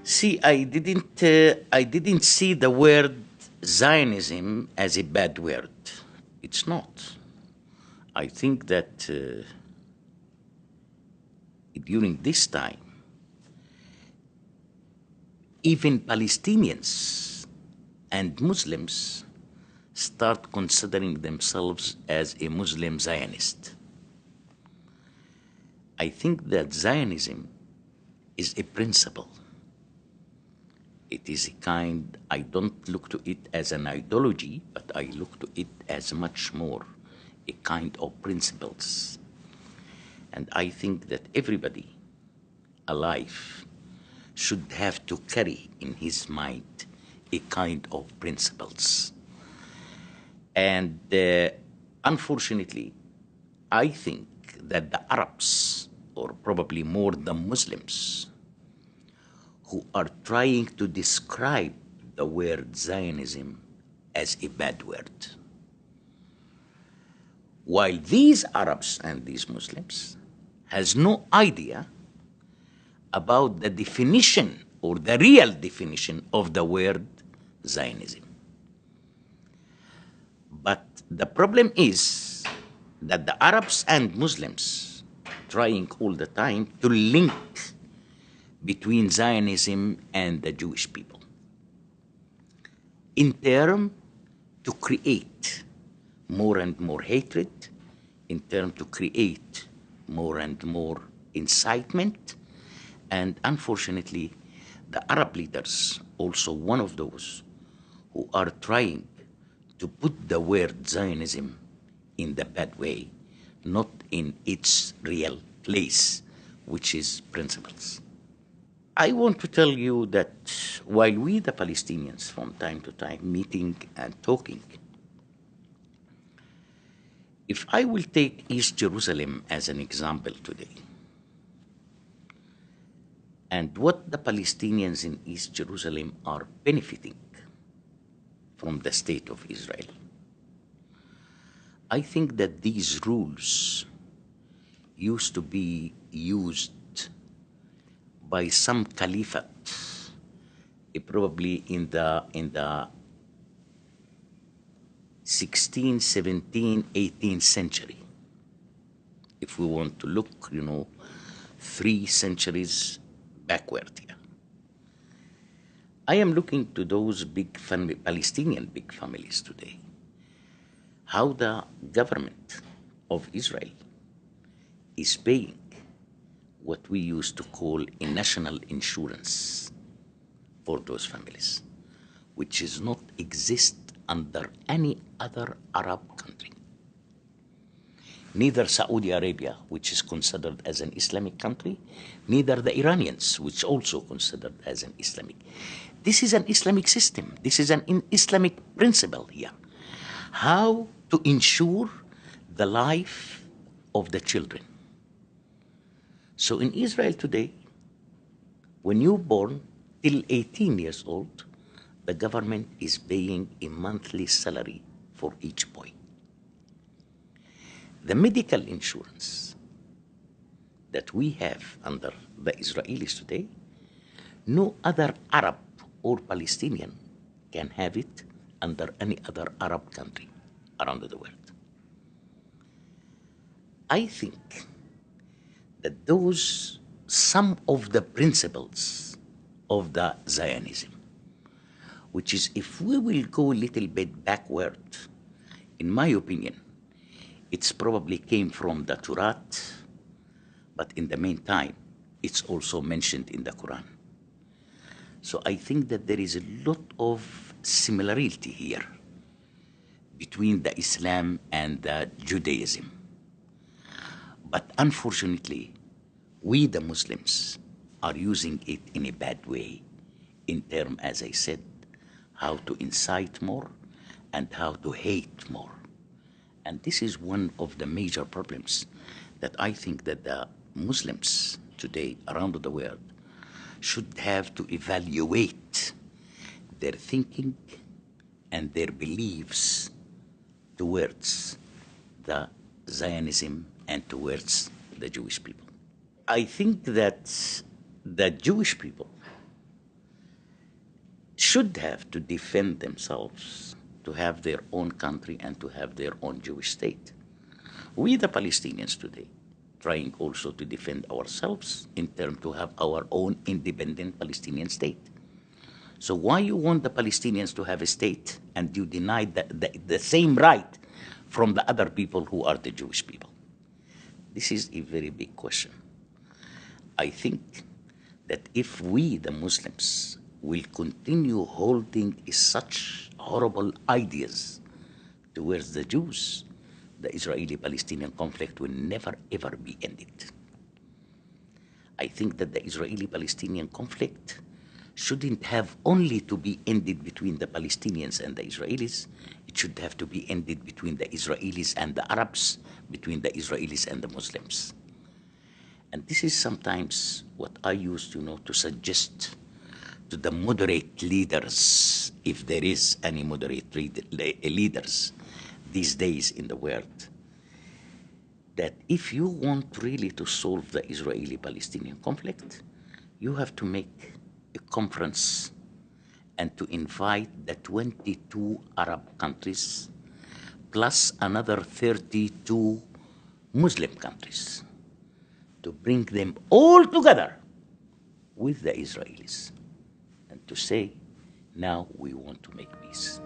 See, I didn't see the word Zionism as a bad word. It's not. I think that during this time, even Palestinians and Muslims start considering themselves as a Muslim Zionist. I think that Zionism is a principle. It is a kind, I don't look to it as an ideology, but I look to it as much more a kind of principles. And I think that everybody alive should have to carry in his mind a kind of principles. And unfortunately, I think that the Arabs, or probably more the Muslims, who are trying to describe the word Zionism as a bad word. While these Arabs and these Muslims has no idea about the definition or the real definition of the word Zionism. But the problem is that the Arabs and Muslims trying all the time to link between Zionism and the Jewish people in terms to create more and more hatred, in terms to create more and more incitement. And unfortunately, the Arab leaders, also one of those who are trying to put the word Zionism in the bad way, not in its real place, which is principles. I want to tell you that while we, the Palestinians, from time to time, meeting and talking, if I will take East Jerusalem as an example today, and what the Palestinians in East Jerusalem are benefiting from the state of Israel, I think that these rules used to be used by some caliphate, probably in the 16th, 17th, 18th century. If we want to look, 3 centuries backward here. I am looking to those Palestinian big families today, how the government of Israel is paying what we used to call a national insurance for those families, which is not exist under any other Arab country. Neither Saudi Arabia, which is considered as an Islamic country, neither the Iranians, which also considered as an Islamic. This is an Islamic system. This is an Islamic principle here. How to ensure the life of the children. So in Israel today, when you're born till 18 years old, the government is paying a monthly salary for each boy. The medical insurance that we have under the Israelis today, no other Arab or Palestinian can have it under any other Arab country around the world. I think that some of the principles of the Zionism, which is, if we will go a little bit backward, in my opinion, it's probably came from the Torah, but in the meantime, it's also mentioned in the Koran. So I think that there is a lot of similarity here between the Islam and the Judaism. But unfortunately, we the Muslims are using it in a bad way in terms, as I said, how to incite more and how to hate more. And this is one of the major problems that I think that the Muslims today around the world should have to evaluate their thinking and their beliefs towards the Zionism and towards the Jewish people. I think that the Jewish people should have to defend themselves, to have their own country and to have their own Jewish state. We, the Palestinians today, trying also to defend ourselves in terms to have our own independent Palestinian state. So why you want the Palestinians to have a state and you deny the same right from the other people who are the Jewish people? This is a very big question. I think that if we, the Muslims, will continue holding such horrible ideas towards the Jews, the Israeli-Palestinian conflict will never, ever be ended. I think that the Israeli-Palestinian conflict shouldn't have only to be ended between the Palestinians and the Israelis. It should have to be ended between the Israelis and the Arabs, between the Israelis and the Muslims. And this is sometimes what I used to suggest to the moderate leaders, if there is any moderate leaders these days in the world, that if you want really to solve the Israeli-Palestinian conflict, you have to make a conference and to invite the 22 Arab countries plus another 32 Muslim countries to bring them all together with the Israelis and to say, now we want to make peace.